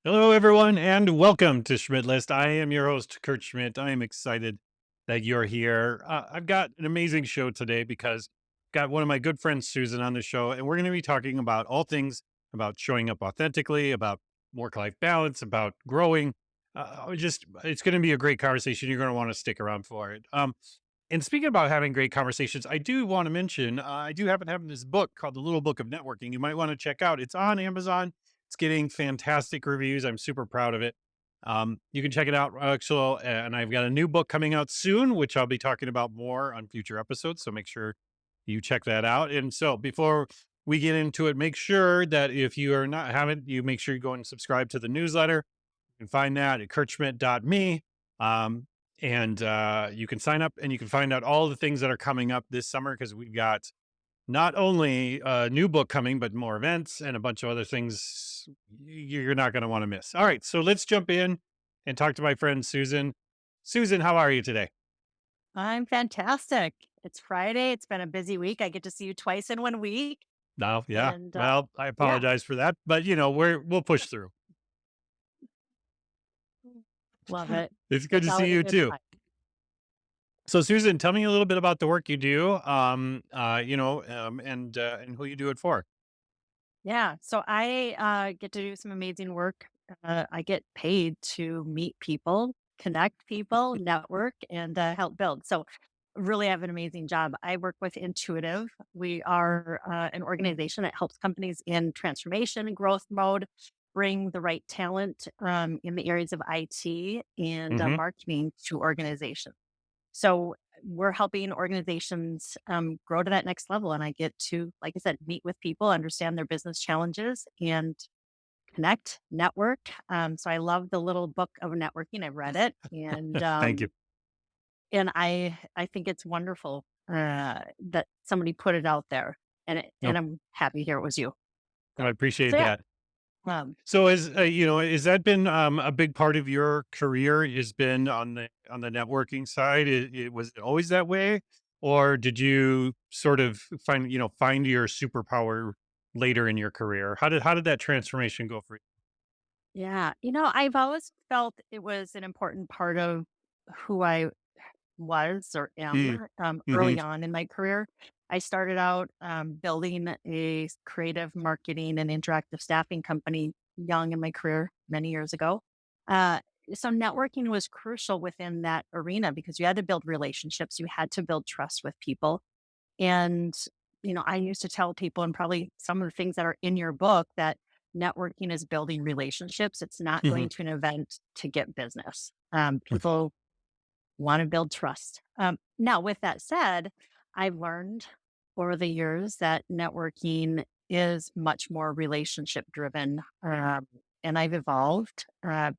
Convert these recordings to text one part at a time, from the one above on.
Hello, everyone, and welcome to Schmidt List. I am your host, Kurt Schmidt. I am excited that you're here. I've got an amazing show today because I've got one of my good friends, Susan, on the show, and we're going to be talking about all things about showing up authentically, about work-life balance, about growing. It's going to be a great conversation. You're going to want to stick around for it. And speaking about having great conversations, I do want to mention I do happen to have this book called The Little Book of Networking. You might want to check out. It's on Amazon. It's getting fantastic reviews. I'm super proud of it. You can check it out, actually. And I've got a new book coming out soon, which I'll be talking about more on future episodes. So make sure you check that out. And so before we get into it, make sure that if you are not haven't, you make sure you go and subscribe to the newsletter. You can find that at kurtschmidt.me. Um, and you can sign up and you can find out all the things that are coming up this summer because we've got not only a new book coming, but more events and a bunch of other things you're not going to want to miss. All right. So let's jump in and talk to my friend Susan. Susan, how are you today? I'm fantastic. It's Friday. It's been a busy week. I get to see you twice in 1 week. No, yeah. And Well, I yeah, apologize for that, but we'll push through. love it. It's good It's to see always a you good too. time. So Susan, tell me a little bit about the work you do, and who you do it for. Yeah. So I get to do some amazing work. I get paid to meet people, connect people, network, and help build. So really have an amazing job. I work with Intuitive. We are an organization that helps companies in transformation and growth mode bring the right talent in the areas of IT and Hmm. marketing to organizations. So we're helping organizations grow to that next level. And I get to, like I said, meet with people, understand their business challenges, and connect, network. So I love the little book of networking. I've read it, Thank you. and I think it's wonderful that somebody put it out there, No, and I'm happy to hear it was you. I So appreciate yeah, that. um, So has that been a big part of your career? Has been on the networking side? Was it always that way, or did you sort of find your superpower later in your career? How did that transformation go for you? yeah. I've always felt it was an important part of who I was or Mm, am hmm. early on in my career. I started out building a creative marketing and interactive staffing company young in my career many years ago. Uh, so networking was crucial within that arena because you had to build relationships, you had to build trust with people. And, I used to tell people, and probably some of the things that are in your book, that networking is building relationships. It's not Hmm. going to an event to get business. People want to build trust. Now, with that said, I've learned over the years that networking is much more relationship driven. And I've evolved.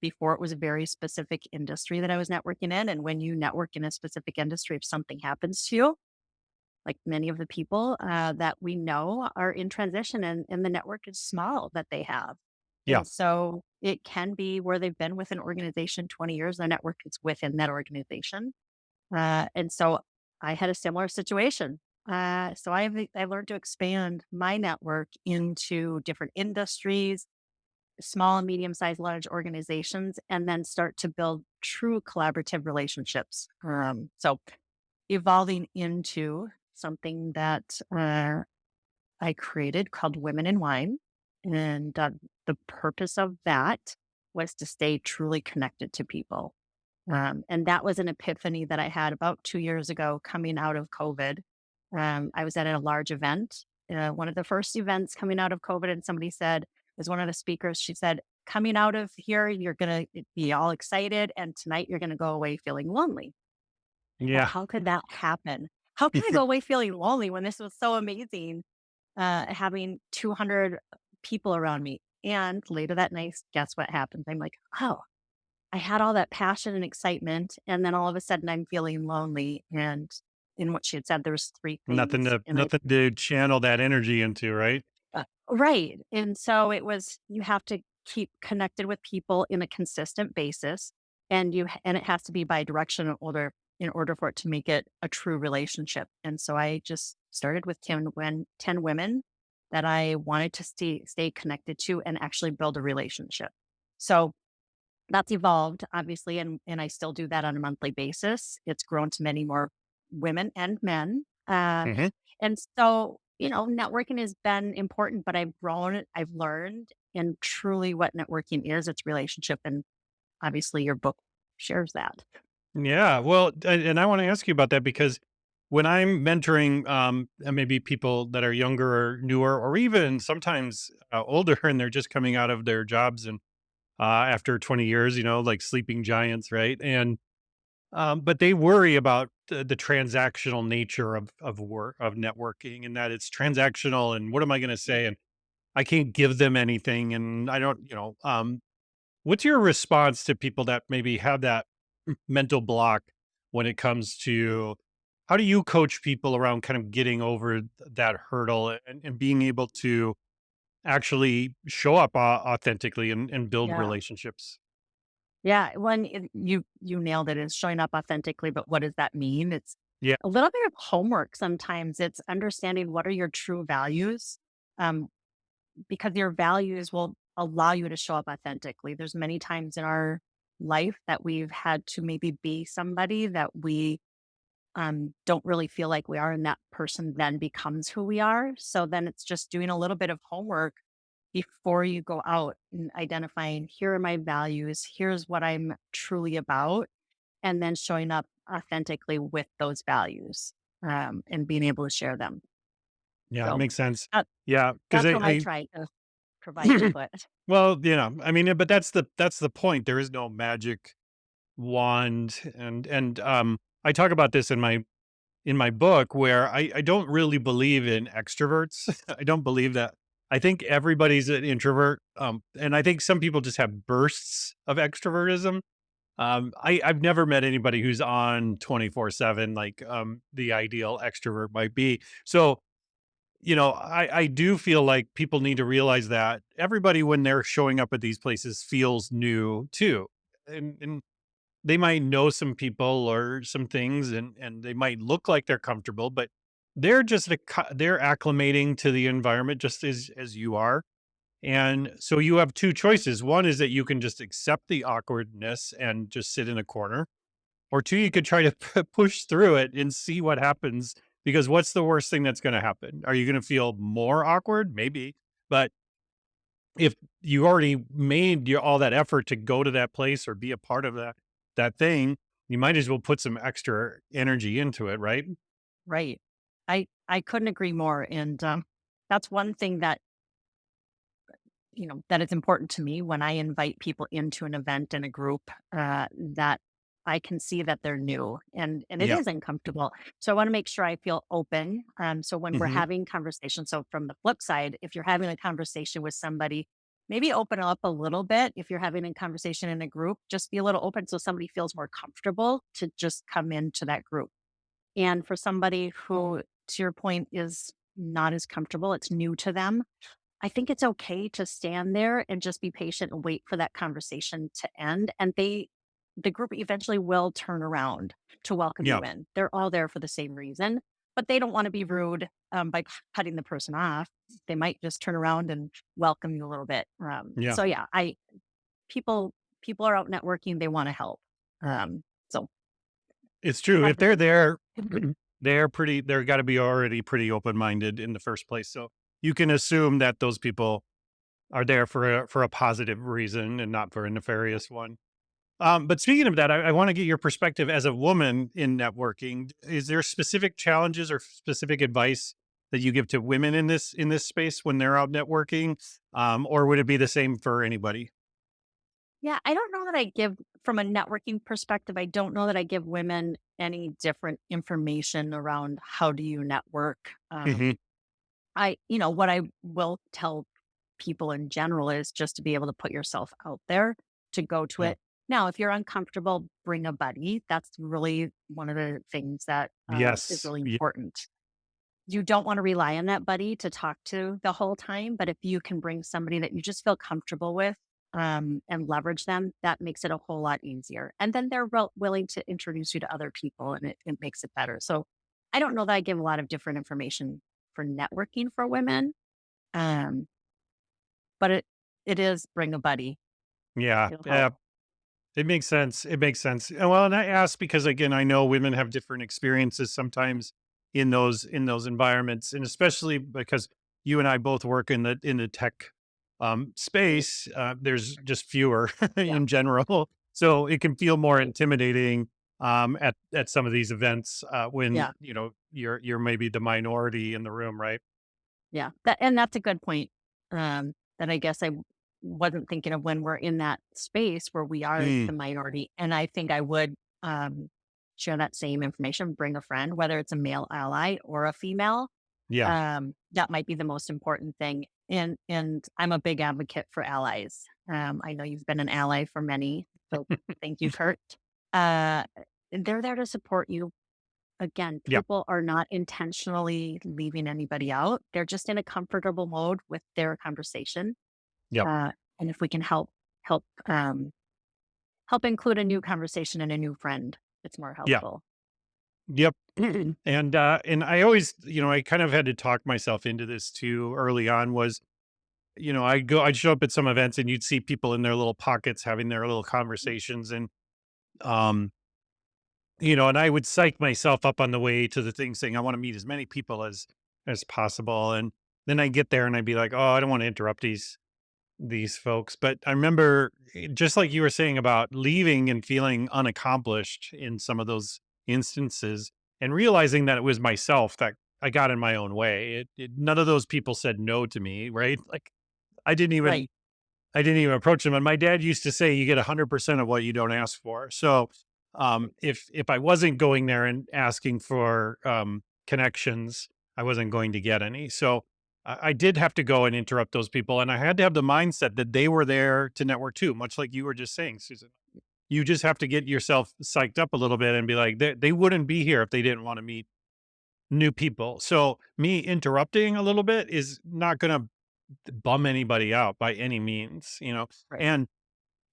Before, it was a very specific industry that I was networking in. And when you network in a specific industry, if something happens to you, like many of the people that we know are in transition, and the network is small that they have. Yeah, And so it can be where they've been with an organization 20 years, their network is within that organization. And so I had a similar situation. So I learned to expand my network into different industries, small and medium sized, large organizations, and then start to build true collaborative relationships. So evolving into something that I created called Women in Wine. And the purpose of that was to stay truly connected to people. And that was an epiphany that I had about 2 years ago coming out of COVID. I was at a large event, one of the first events coming out of COVID, and somebody said, as one of the speakers, she said, coming out of here, you're going to be all excited, and tonight you're going to go away feeling lonely. I thought, yeah. how could that happen? How can I go away feeling lonely when this was so amazing, having 200 people around me? And later that night, guess what happened? I'm like, oh, I had all that passion and excitement, and then all of a sudden I'm feeling lonely. And in what she had said, there was three nothing things, to and I nothing to channel that energy into, right? right. And so it was you have to keep connected with people in a consistent basis, and it has to be bi-directional in order for it to make it a true relationship. And so I just started with 10 women that I wanted to stay connected to and actually build a relationship. So that's evolved, obviously, and I still do that on a monthly basis. It's grown to many more women and men. Hmm. And so, networking has been important, but I've grown, I've learned, and truly what networking is, it's relationship. And obviously, your book shares that. Yeah. Well, and I want to ask you about that because when I'm mentoring, maybe people that are younger or newer, or even sometimes older, and they're just coming out of their jobs and after 20 years, like sleeping giants, right? And but they worry about the transactional nature of work of networking, and that it's transactional. And what am I going to say? And I can't give them anything, and I don't, what's your response to people that maybe have that mental block when it comes to how do you coach people around kind of getting over that hurdle and being able to actually show up authentically and build Yeah. relationships? Yeah. You nailed it. It's showing up authentically, but what does that mean? It's Yeah. a little bit of homework sometimes. It's understanding what are your true values. Um, because your values will allow you to show up authentically. There's many times in our life that we've had to maybe be somebody that we don't really feel like we are, and that person then becomes who we are. So then it's just doing a little bit of homework before you go out and identifying, here are my values, here's what I'm truly about, and then showing up authentically with those values and being able to share them. Yeah, it So makes sense. that, Yeah, because that's how I I try to provide input. well, I mean, but that's the point. There is no magic wand, and I talk about this in my book where I don't really believe in extroverts. I don't believe that. I think everybody's an introvert, and I think some people just have bursts of extrovertism. I've never met anybody who's on 24/7 like the ideal extrovert might be. So I do feel like people need to realize that everybody, when they're showing up at these places, feels new too. And they might know some people or some things, and they might look like they're comfortable, but they're just they're acclimating to the environment just as you are. And so you have two choices. One is that you can just accept the awkwardness and just sit in a corner, or two, you could try to push through it and see what happens, because what's the worst thing that's gonna happen? Are you gonna feel more awkward? Maybe. But if you already made your all that effort to go to that place or be a part of that thing, you might as well put some extra energy into it, right? Right. I couldn't agree more. And that's one thing that that is important to me when I invite people into an event in a group, that I can see that they're new and it Yeah. is uncomfortable. So I want to make sure I feel open. So when we're Mhm. having conversation, so from the flip side, if you're having a conversation with somebody, maybe open up a little bit. If you're having a conversation in a group, just be a little open so somebody feels more comfortable to just come into that group. And for somebody who, to your point, is not as comfortable, it's new to them, I think it's okay to stand there and just be patient and wait for that conversation to end. And the group eventually will turn around to welcome you Yeah. in. They're all there for the same reason, but they don't want to be rude by cutting the person off. They might just turn around and welcome you a little bit. Yeah. So yeah, people people are out networking. They want to help. So It's true. If they're empathy. there, they're gotta be already pretty open-minded in the first place. So you can assume that those people are there for a positive reason and not for a nefarious one. But speaking of that, I want to get your perspective as a woman in networking. Is there specific challenges or specific advice that you give to women in this space when they're out networking, or would it be the same for anybody? Yeah, I don't know that I give from a networking perspective, I don't know that I give women any different information around how do you network. Hmm. What I will tell people in general is just to be able to put yourself out there, to go to Yeah. it. Now, if you're uncomfortable, bring a buddy. That's really one of the things that is Yes. really Yeah. important. You don't want to rely on that buddy to talk to the whole time, but if you can bring somebody that you just feel comfortable with, and leverage them, that makes it a whole lot easier. And then they're willing to introduce you to other people, and it makes it better. So I don't know that I give a lot of different information for networking for women, um, but it is bring a buddy. Yeah. It'll help. Yeah. It makes sense. It makes sense. Well, and I ask because again, I know women have different experiences sometimes in those environments, and especially because you and I both work in the tech space. There's just fewer Yeah, in general, so it can feel more intimidating at some of these events when yeah, you know you're maybe the minority in the room, right? yeah. That's a good point. That I guess wasn't thinking of when we're in that space where we are Mm, the minority. And I think I would share that same information, bring a friend, whether it's a male ally or a female. yeah. That might be the most important thing. And I'm a big advocate for allies. I know you've been an ally for many, so thank you, Kurt. Uh, and they're there to support you. Again, Yep. people are not intentionally leaving anybody out. They're just in a comfortable mode with their conversation. Yep. Uh, and if we can help help include a new conversation and a new friend, it's more Yeah. helpful. Yep. And I always, I kind of had to talk myself into this too early on was, I'd show up at some events and you'd see people in their little pockets having their little conversations and um, and I would psych myself up on the way to the thing saying I want to meet as many people as possible. And then I get there and I'd be like, oh, I don't want to interrupt these folks. But I remember, just like you were saying about leaving and feeling unaccomplished in some of those instances and realizing that it was myself that I got in my own way. None of those people said no to me, right? Like I didn't even Right. I didn't even approach them. And my dad used to say, "You get 100% of what you don't ask for." So, if I wasn't going there and asking for connections, I wasn't going to get any. So, I did have to go and interrupt those people, and I had to have the mindset that they were there to network too, much like you were just saying, Susan. You just have to get yourself psyched up a little bit and be like, they wouldn't be here if they didn't want to meet new people. So, me interrupting a little bit is not going to bum anybody out by any means. Right.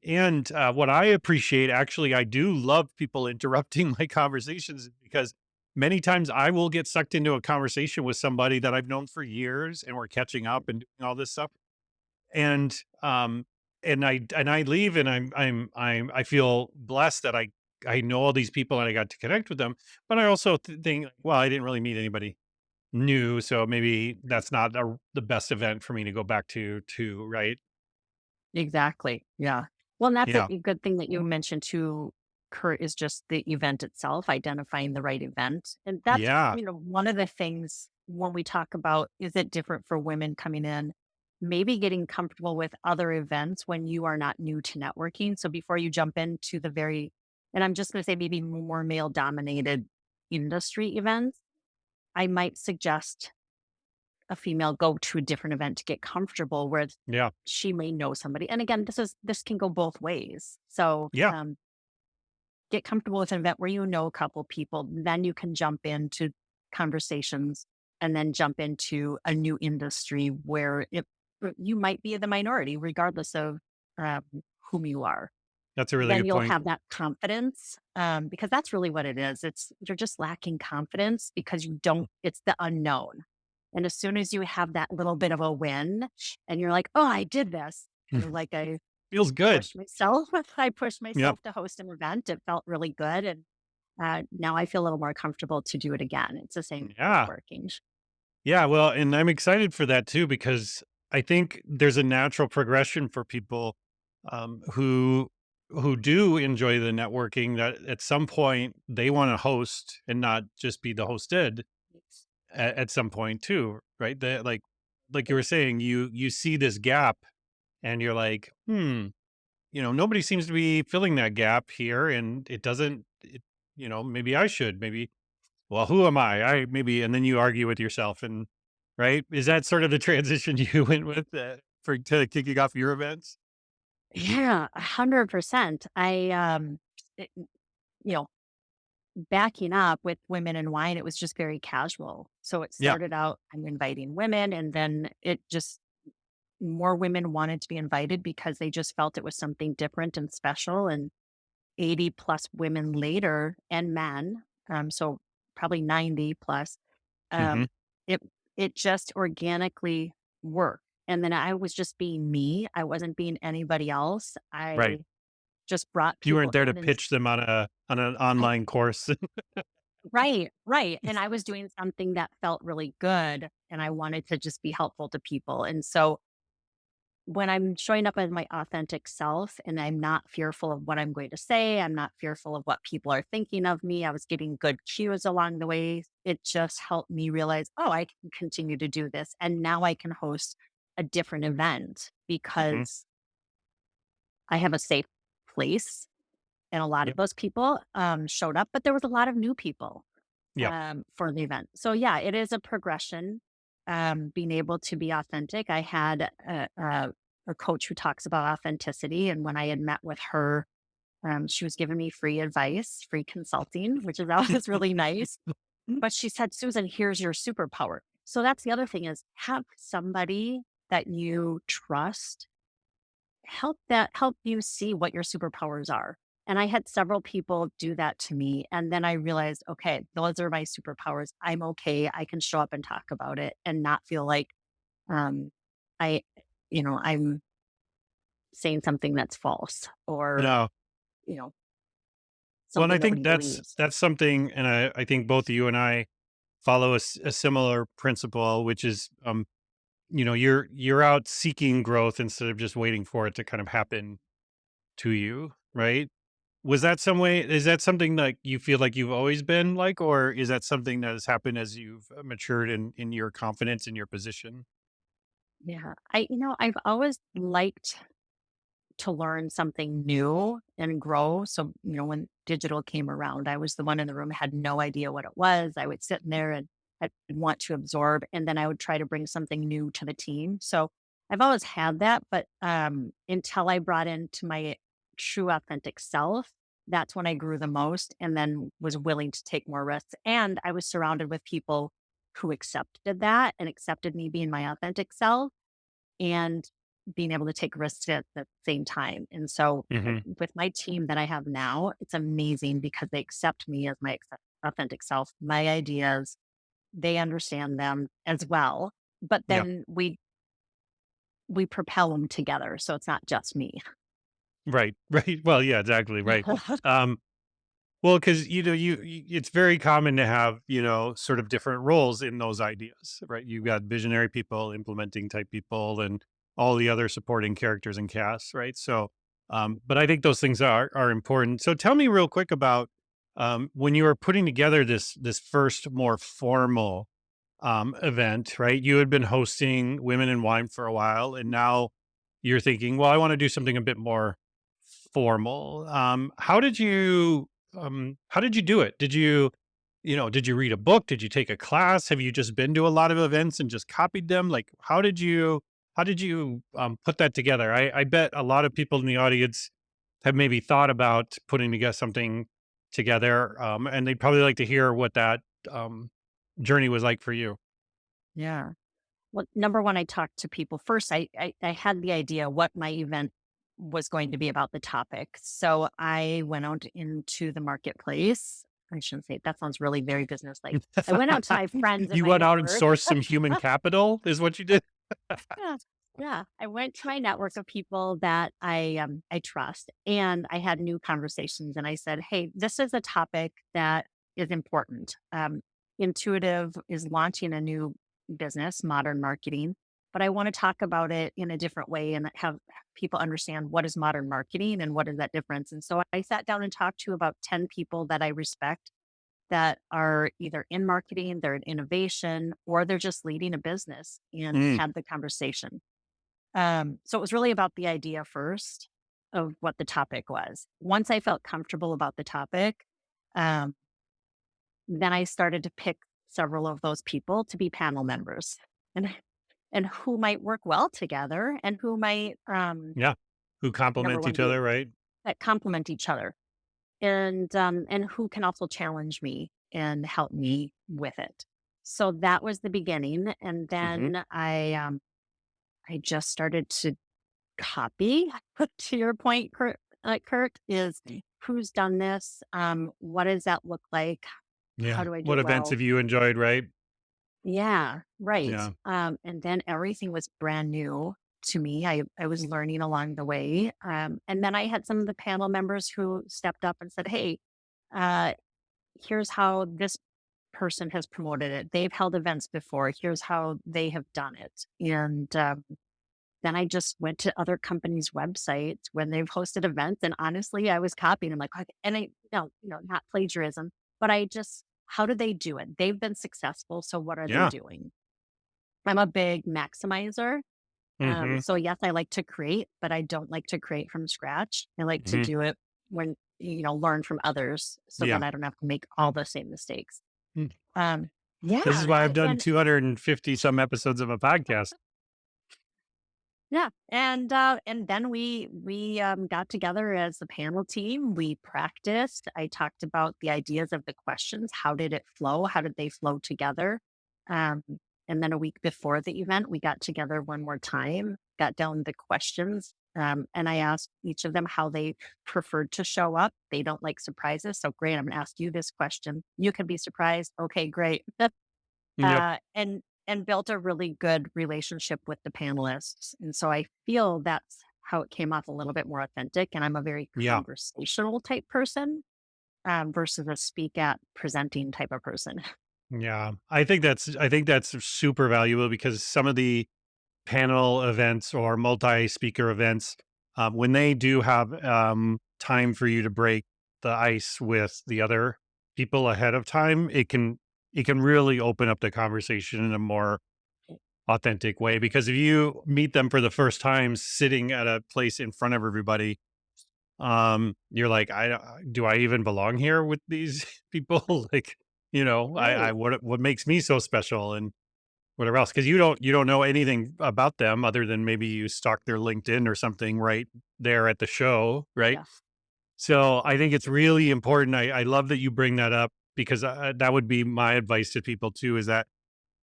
And what I appreciate, actually, I do love people interrupting my conversations because many times I will get sucked into a conversation with somebody that I've known for years and we're catching up and doing all this stuff. And I leave and I feel blessed that I know all these people and I got to connect with them. But I also think, well, I didn't really meet anybody new, so maybe that's not the best event for me to go back to, right? Exactly. Yeah. Well, and that's Yeah. a good thing that you mentioned too, Kurt, is just the event itself, identifying the right event. And that's, Yeah. one of the things when we talk about is it different for women coming in, maybe getting comfortable with other events when you are not new to networking. So before you jump into and I'm just going to say maybe more male dominated industry events, I might suggest a female go to a different event to get comfortable where Yeah. she may know somebody. And again, this can go both ways. So Yeah. get comfortable with an event where you know a couple people, then you can jump into conversations and then jump into a new industry where you might be the minority, regardless of um, whom you are. That's a really Then good you'll point. have that confidence, because that's really what it is. You're just lacking confidence because you don't. It's the unknown, and as soon as you have that little bit of a win, and you're like, "Oh, I did this," kind of like I Feels good. pushed myself. I pushed Yep. myself to host an event. It felt really good, and now I feel a little more comfortable to do it again. It's the same with Yeah. networking. Yeah, well, and I'm excited for that too because I think there's a natural progression for people who do enjoy the networking that at some point they want to host and not just be the hosted at some point too, right? Like you were saying, you see this gap and you're like, nobody seems to be filling that gap here, and it doesn't. Maybe I should. Maybe well, who am I? Maybe, and then you argue with yourself, and right? Is that sort of the transition you went with for to kicking off your events? Yeah, 100%. It- you know, backing up with women and wine, it was just very casual. So it Yeah, started out, I'm inviting women, and then it just more women wanted to be invited because they just felt it was something different and special. And 80 plus women later and men, so probably 90 plus, Hmm. um, it it just organically worked. And then I was just being me. I wasn't being anybody else. Right. I just brought You people weren't there to in and pitch them on an I, online course. right, right. And I was doing something that felt really good and I wanted to just be helpful to people. And so when I'm showing up as my authentic self and I'm not fearful of what I'm going to say, I'm not fearful of what people are thinking of me. I was getting good cues along the way. It just helped me realize, oh, I can continue to do this. And now I can host a different event Hmm. because I have a safe place. And a lot of Yep. those people showed up, but there was a lot of new people Yeah. for the event. So yeah, it is a progression. Being able to be authentic. I had a coach who talks about authenticity, and when I had met with her, she was giving me free advice, free consulting, which is always really nice. But she said, "Susan, here's your superpower." So that's the other thing is have somebody that you trust help you see what your superpowers are. And I had several people do that to me. And then I realized, okay, those are my superpowers. I'm okay. I can show up and talk about it and not feel like um I I'm saying something that's false or, No. you know, Well, and I something think nobody believes. that's something, and I think both you and I follow a similar principle, which is, you're out seeking growth instead of just waiting for it to kind of happen to you, right? Was that some way? Is that something that you feel like you've always been like, or is that something that has happened as you've matured in your confidence in your position? Yeah. I've always liked to learn something new and grow. So, when digital came around, I was the one in the room, had no idea what it was. I would sit in there and I'd want to absorb, and then I would try to bring something new to the team. So I've always had that, but until I brought into my true authentic self, that's when I grew the most and then was willing to take more risks. And I was surrounded with people who accepted that and accepted me being my authentic self and being able to take risks at the same time. And so, Hmm. with my team that I have now, it's amazing because they accept me as my authentic self, my ideas, they understand them as well. But Yeah. then we propel them together, so it's not just me. Right. Right. Well, yeah, exactly. Right. Um, Well, because it's very common to have sort of different roles in those ideas, right? You've got visionary people, implementing type people, and all the other supporting characters and casts, right? So, but I think those things are important. So, tell me real quick about when you were putting together this first more formal event, right? You had been hosting Women in Wine for a while, and now you're thinking, well, I want to do something a bit more formal. How did you do it? Did you read a book? Did you take a class? Have you just been to a lot of events and just copied them? Like, how did you put that together? I bet a lot of people in the audience have maybe thought about putting together something together, and they'd probably like to hear what that um, journey was like for you. Yeah. Well, number one, I talked to people first. I had the idea what my event was going to be about the topic. So I went out into the marketplace. I shouldn't say that sounds really very business-like. I went out to my friends and You my went out and network. sourced some human capital, is what you did. Yeah. Yeah. I went to my network of people that I trust and I had new conversations and I said, "Hey, this is a topic that is important. Intuitive is launching a new business, modern marketing, but I want to talk about it in a different way and have people understand what is modern marketing and what is that difference." And so I sat down and talked to about 10 people that I respect that are either in marketing, they're in innovation, or they're just leading a business and Mm, had the conversation. So it was really about the idea first of what the topic was. Once I felt comfortable about the topic, um, then I started to pick several of those people to be panel members and and who might work well together and who might yeah. Who number complement one each be other, right? that complement each other and who can also challenge me and help me with it. So that was the beginning, and Mhm. then I just started to copy, to your point, Kurt, is who's done this? What does that look like? How Yeah. do I do What it events well? have you enjoyed, right? Yeah, right. Yeah. And then everything was brand new to me. I was learning along the way. And then I had some of the panel members who stepped up and said, "Hey, uh, here's how this person has promoted it. They've held events before. Here's how they have done it." And then I just went to other companies' websites when they've hosted events, and honestly, I was copying. I'm like, okay, and I, no, not plagiarism, but I just, how do they do it? They've been successful, so what are they Yeah. doing? I'm a big maximizer. Mhm. So yes, I like to create, but I don't like to create from scratch. I like to Mhm. do it when, learn from others so Yeah. that I don't have to make all the same mistakes. Mm. Um, This is yeah. why I've done And 250 some episodes of a podcast. yeah, and then we got together as a panel team. We practiced. I talked about the ideas of the questions. How did it flow? How did they flow together? Um, and then a week before the event, we got together one more time, got down the questions, and I asked each of them how they preferred to show up. They don't like surprises, so great. I'm going to ask you this question. You can be surprised. Okay, great. Yep. And built a really good relationship with the panelists. And so I feel that's how it came off a little bit more authentic. And I'm a very Yeah. conversational type person versus a speak at presenting type of person. Yeah. I think that's super valuable because some of the panel events or multi-speaker events, when they do have time for you to break the ice with the other people ahead of time, it can really open up the conversation in a more authentic way. Because if you meet them for the first time sitting at a place in front of everybody, you're like, do I even belong here with these people? Like, I Right. what makes me so special and whatever else, because you don't know anything about them other than maybe you stalk their LinkedIn or something right there at the show, right? Yeah. So I think it's really important. I love that you bring that up because that would be my advice to people too. Is that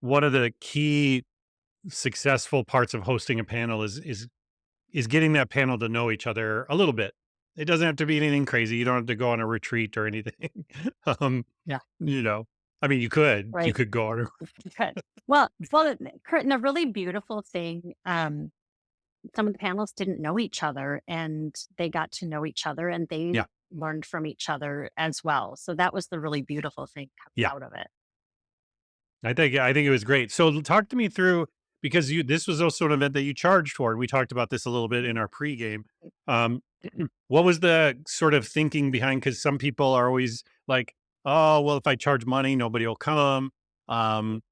one of the key successful parts of hosting a panel is getting that panel to know each other a little bit. It doesn't have to be anything crazy. You don't have to go on a retreat or anything. um, Yeah. you know, I mean, you Right. could go on a Okay. Well, Kurt, and the really beautiful thing, some of the panelists didn't know each other and they got to know each other and they yeah, learned from each other as well. So that was the really beautiful thing yeah. coming out of it. I think it was great. So talk to me through, because you this was also an event that you charged for, and we talked about this a little bit in our pregame. Um, what was the sort of thinking behind? Because some people are always like, "Oh, well, if I charge money, nobody will come." Um,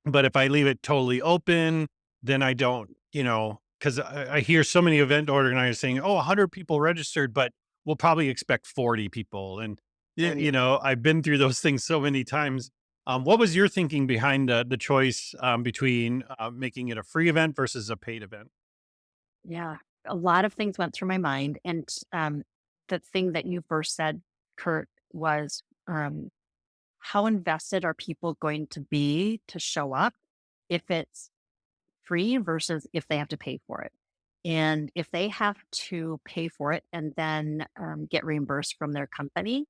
but if I leave it totally open, then I don't, because I hear so many event organizers saying, "Oh, 100 people registered, but we'll probably expect 40 people." And Right. I've been through those things so many times. What was your thinking behind the choice between making it a free event versus a paid event? Yeah, a lot of things went through my mind, and the thing that you first said, Kurt, was how invested are people going to be to show up if it's free versus if they have to pay for it? And if they have to pay for it and then get reimbursed from their company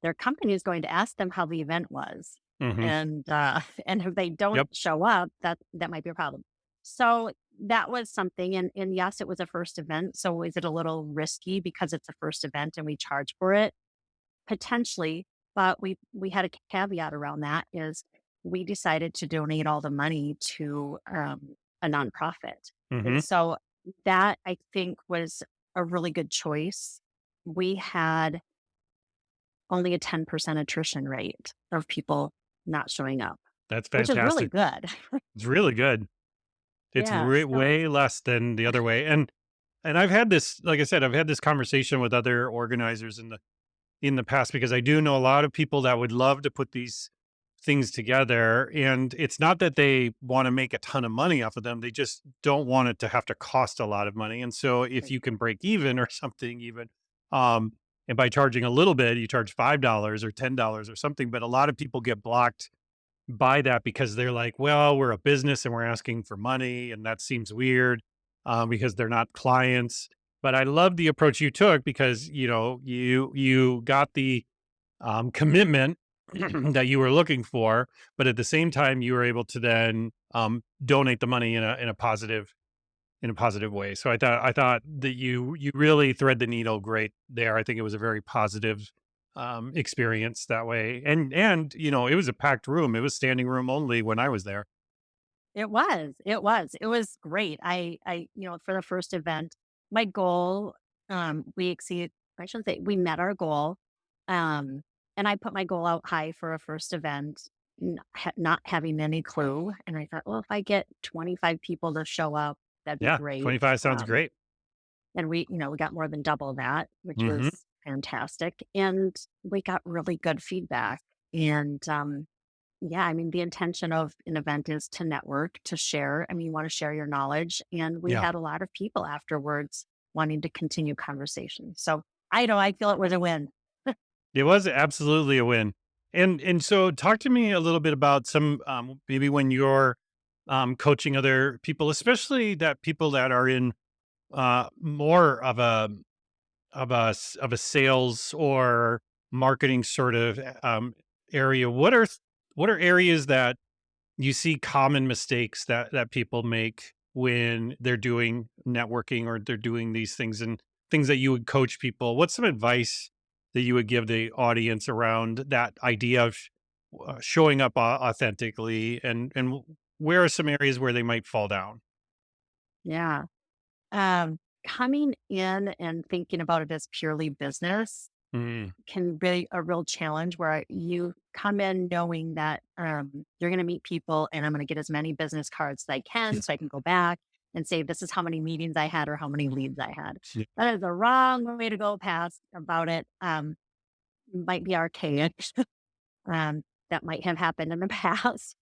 is going to ask them how the event was, Hmm. and and if they don't Yep. show up, that might be a problem. So that was something, and yes, it was a first event. So is it a little risky because it's a first event and we charge for it? Potentially, but we had a caveat around that is we decided to donate all the money to a nonprofit, and Hmm. so that I think was a really good choice. We had only a 10% attrition rate of people not showing up, That's which is really fantastic. good. It's really good. It's Yeah. So way less than the other way. And I've had this, like I said, I've had this conversation with other organizers in the past, because I do know a lot of people that would love to put these things together, and it's not that they want to make a ton of money off of them, they just don't want it to have to cost a lot of money. And so if right, you can break even or something, even um and by charging a little bit, you charge $5 or $10 or something, but a lot of people get blocked buy that because they're like, well, we're a business and we're asking for money, and that seems weird because they're not clients. But I love the approach you took because you got the commitment that you were looking for, but at the same time, you were able to then donate the money in a positive way. So I thought that you really thread the needle great there. I think it was a very positive experience that way. And it was a packed room. It was standing room only when I was there. It was great. For the first event, my goal, we exceeded, I shouldn't say, we met our goal. Um, and I put my goal out high for a first event, not having any clue. And I thought, well, if I get 25 people to show up, that'd be Yeah, great. 25 sounds great. And we got more than double that, which Hmm. was fantastic. And we got really good feedback. And yeah, I mean, the intention of an event is to network, to share. I mean, you want to share your knowledge. And we Yeah, had a lot of people afterwards wanting to continue conversation. So I know I feel it was a win. it was absolutely a win. And so talk to me a little bit about some maybe when you're coaching other people, especially that people that are in more of a sales or marketing sort of area. What are areas that you see common mistakes that people make when they're doing networking or they're doing these things, and things that you would coach people? What's some advice that you would give the audience around that idea of showing up authentically, and where are some areas where they might fall down? Yeah. Um, Coming in and thinking about it as purely business Mm, can be a real challenge where you come in knowing that you're going to meet people and I'm going to get as many business cards as I can so I can go back and say, this is how many meetings I had or how many leads I had. yeah, That is the wrong way to go past about it. Might be archaic. That might have happened in the past.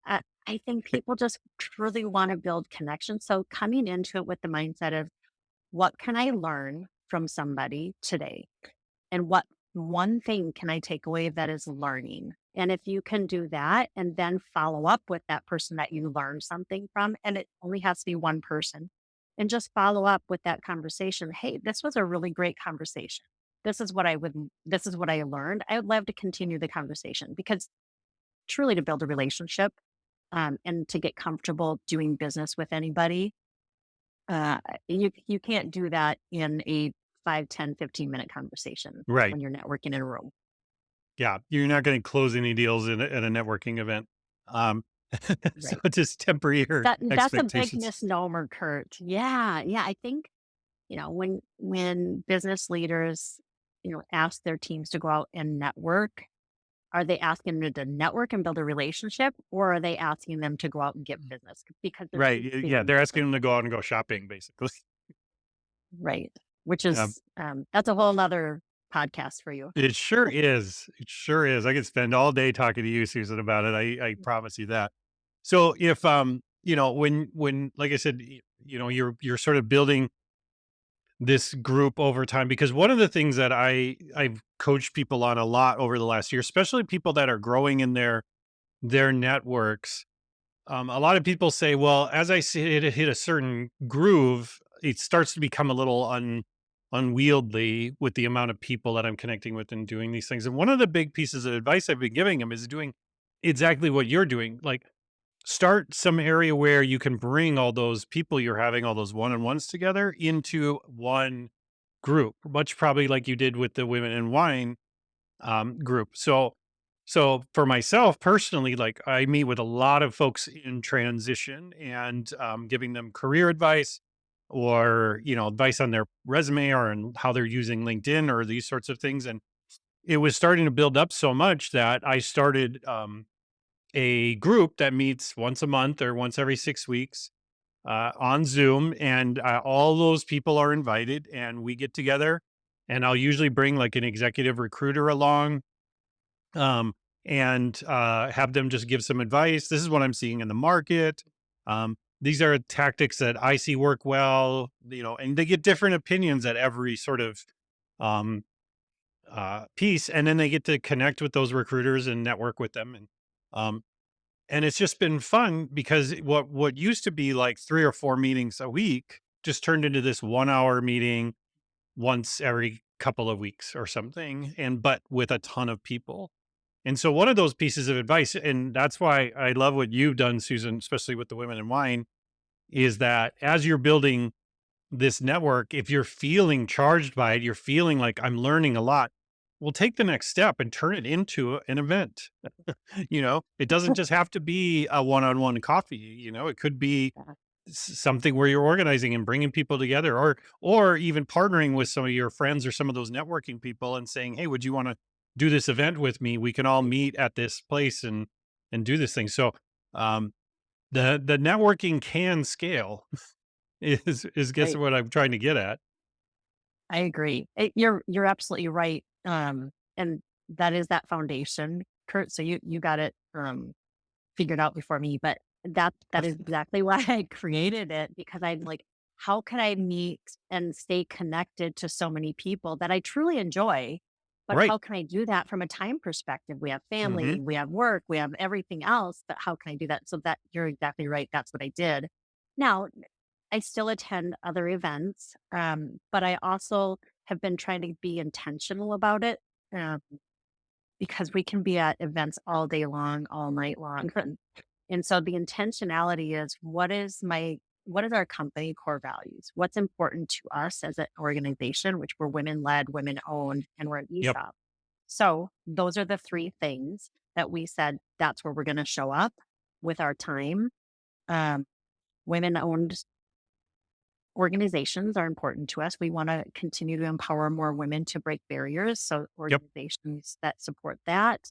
I think people just truly want to build connections. So coming into it with the mindset of what can I learn from somebody today? And what one thing can I take away that is learning? And if you can do that and then follow up with that person that you learned something from, and it only has to be one person, and just follow up with that conversation. Hey, this was a really great conversation. This is what I learned. I would love to continue the conversation because truly to build a relationship and to get comfortable doing business with anybody, you can't do that in a 5, 10, 15-minute conversation right. when you're networking in a room. Yeah, you're not going to close any deals at a networking event. Um, so Right. just temper your That's a big expectations. misnomer, Kurt. Yeah, yeah. I think, when business leaders, ask their teams to go out and network, are they asking them to network and build a relationship, or are they asking them to go out and get business? Because they're Right. two Yeah, completely they're asking different them to things. go out and go shopping, basically. Right. Which Um, is that's a whole nother podcast for you. it sure is. It sure is. I could spend all day talking to you, Susan, about it. I promise you that. So if when like I said, you're sort of building this group over time, because one of the things that I've coached people on a lot over the last year, especially people that are growing in their networks. A lot of people say, well, as I see it hit a certain groove, it starts to become a little unwieldy with the amount of people that I'm connecting with and doing these things. And one of the big pieces of advice I've been giving them is doing exactly what you're doing. Like, start some area where you can bring all those people you're having, all those one-on-ones together into one group, much probably like you did with the women in wine group. So for myself personally, like I meet with a lot of folks in transition and giving them career advice or advice on their resume or on how they're using LinkedIn or these sorts of things. And it was starting to build up so much that I started a group that meets once a month or once every 6 weeks on Zoom, and all those people are invited, and we get together. And I'll usually bring like an executive recruiter along, um, and have them just give some advice. This is what I'm seeing in the market. These are tactics that I see work well, and they get different opinions at every sort of um, piece, and then they get to connect with those recruiters and network with them. And And it's just been fun because what used to be like 3 or 4 meetings a week just turned into this 1-hour meeting once every couple of weeks or something, and but with a ton of people. And so one of those pieces of advice, and that's why I love what you've done, Susan, especially with the Women in Wine, is that as you're building this network, if you're feeling charged by it, you're feeling like I'm learning a lot, well, take the next step and turn it into an event. It doesn't just have to be a one-on-one coffee, it could be Yeah. something where you're organizing and bringing people together, or even partnering with some of your friends or some of those networking people and saying, "Hey, would you want to do this event with me? We can all meet at this place and do this thing." So, um, the networking can scale is guess Right. what I'm trying to get at. I agree. You're absolutely right. And that is that foundation, Kurt. So you got it figured out before me, but that is exactly why I created it, because I'm like, how can I meet and stay connected to so many people that I truly enjoy? But Right. how can I do that from a time perspective? We have Hmm. family, we have work, we have everything else, but how can I do that? So that you're exactly right. That's what I did. Now, I still attend other events, but I also have been trying to be intentional about it. Um, because we can be at events all day long, all night long. And so the intentionality is, what is our company core values? What's important to us as an organization, which we're women led, women owned, and we're an Yep. ESOP. So those are the three things that we said that's where we're going to show up with our time. Um, Women owned organizations are important to us. We want to continue to empower more women to break barriers. So, Yep. organizations that support that,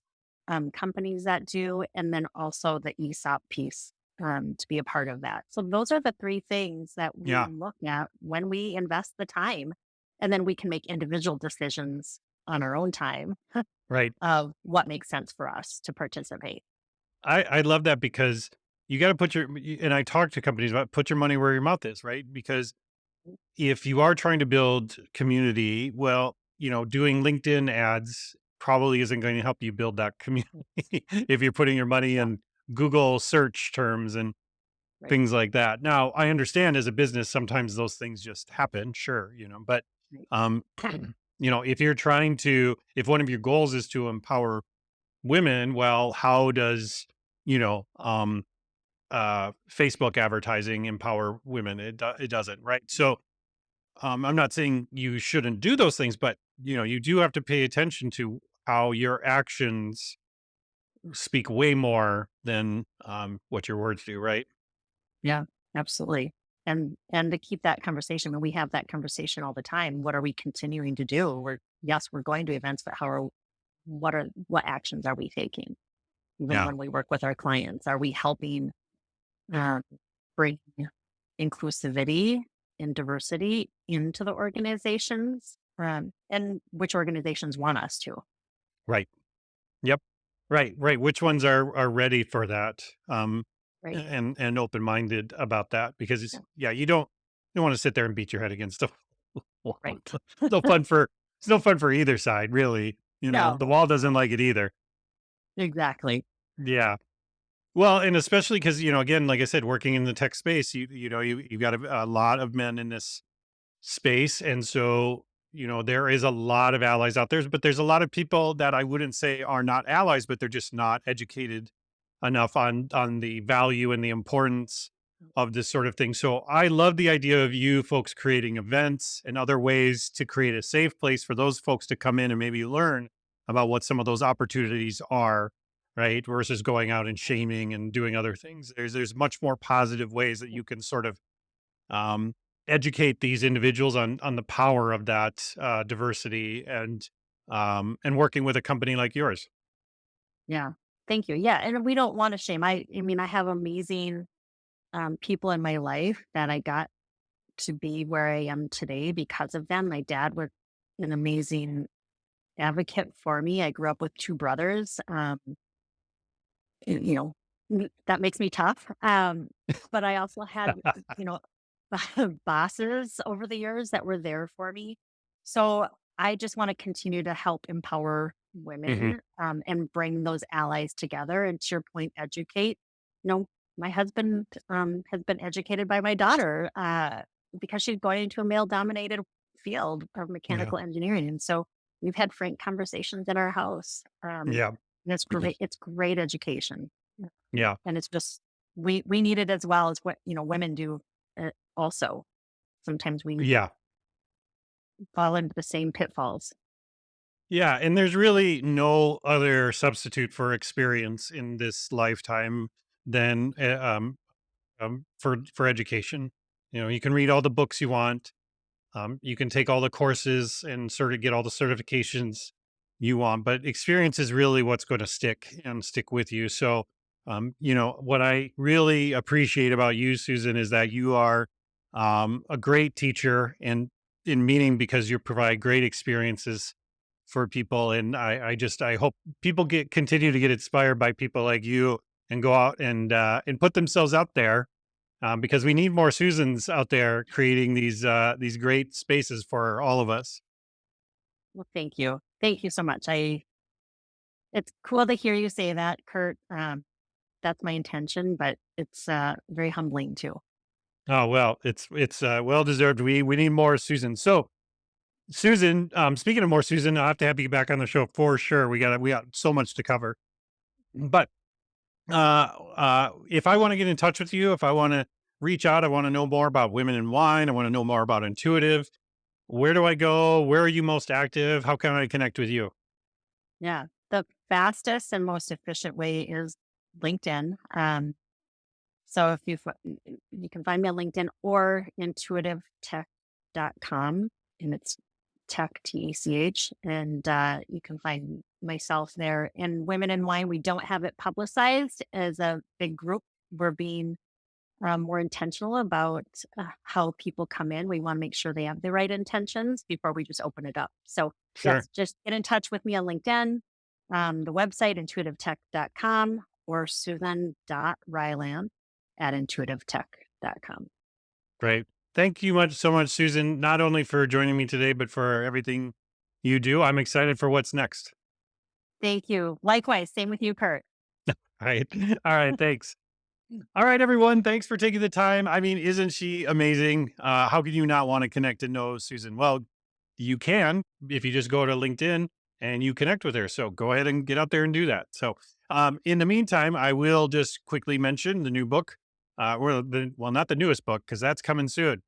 companies that do, and then also the ESOP piece to be a part of that. So, those are the three things that we Yeah. look at when we invest the time. And then we can make individual decisions on our own time Right. of what makes sense for us to participate. I love that because you got to and I talk to companies about put your money where your mouth is, right? Because if you are trying to build community, well, doing LinkedIn ads probably isn't going to help you build that community if you're putting your money Yeah, in Google search terms and right, things like that. Now, I understand as a business, sometimes those things just happen, sure, but right. um, if one of your goals is to empower women, well, how does, you know, um, Facebook advertising empower women? It doesn't, right? So, I'm not saying you shouldn't do those things, but you do have to pay attention to how your actions speak way more than what your words do, right? Yeah, absolutely. And to keep that conversation, and we have that conversation all the time. What are we continuing to do? We're going to events, but what actions are we taking? Even Yeah, when we work with our clients, are we helping um, bring inclusivity and diversity into the organizations? And which organizations want us to? right. Yep. Right, right. Which ones are ready for that, Right. and open-minded about that? Because Yeah. yeah, you don't wanna sit there and beat your head against the wall. Right. No fun for it's no fun for either side, really, the No. wall doesn't like it either. Exactly. Yeah. Well, and especially because again, like I said, working in the tech space, you've got a lot of men in this space. And so, there is a lot of allies out there, but there's a lot of people that I wouldn't say are not allies, but they're just not educated enough on the value and the importance of this sort of thing. So I love the idea of you folks creating events and other ways to create a safe place for those folks to come in and maybe learn about what some of those opportunities are, right? Versus going out and shaming and doing other things. There's much more positive ways that you can sort of um, educate these individuals on the power of that diversity and working with a company like yours. Yeah. Thank you. Yeah. And we don't want to shame. I mean, I have amazing people in my life that I got to be where I am today because of them. My dad was an amazing advocate for me. I grew up with two brothers. And, that makes me tough. But I also had, you know, bosses over the years that were there for me. So I just want to continue to help empower Hmm. women and bring those allies together. And to your point, educate. No, my husband has been educated by my daughter because she's going into a male dominated field of Yeah. mechanical engineering. And so we've had frank conversations in our house. Yeah. And it's great. It's great education. Yeah. And it's just, we need it as well as what, women do also. Sometimes we Yeah. fall into the same pitfalls. Yeah. And there's really no other substitute for experience in this lifetime than for education. You can read all the books you want. You can take all the courses and sort of get all the certifications you want, but experience is really what's going to stick and stick with you. So, what I really appreciate about you, Susan, is that you are a great teacher, and in meaning because you provide great experiences for people. And I hope people continue to get inspired by people like you and go out and put themselves out there, because we need more Susans out there creating these great spaces for all of us. Well, thank you. Thank you so much. It's cool to hear you say that, Kurt. That's my intention, but it's very humbling too. Oh well, it's well deserved. We need more Susan. So Susan, speaking of more Susan, I'll have to have you back on the show for sure. We got so much to cover. But if I want to get in touch with you, if I want to reach out, I want to know more about women in wine. I want to know more about intuitive. Where do I go? Where are you most active? How can I connect with you? Yeah. The fastest and most efficient way is LinkedIn. So if you can find me on LinkedIn or intuitivetech.com, and it's tech, TECH, and you can find myself there. And Women in Wine, we don't have it publicized as a big group. We're being more intentional about how people come in. We want to make sure they have the right intentions before we just open it up. So, Sure. yes, just get in touch with me on LinkedIn, the website, intuitivetech.com, or susan.rylance at intuitivetech.com. Great. Thank you so much, Susan, not only for joining me today, but for everything you do. I'm excited for what's next. Thank you. Likewise. Same with you, Kurt. All right. All right. Thanks. All right, everyone. Thanks for taking the time. I mean, isn't she amazing? How could you not want to connect and know Susan? Well, you can if you just go to LinkedIn and you connect with her. So go ahead and get out there and do that. So, in the meantime, I will just quickly mention the new book. Well, not the newest book because that's coming soon.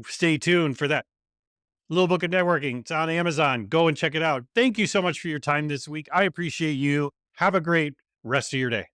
Stay tuned for that. Little Book of Networking. It's on Amazon. Go and check it out. Thank you so much for your time this week. I appreciate you. Have a great rest of your day.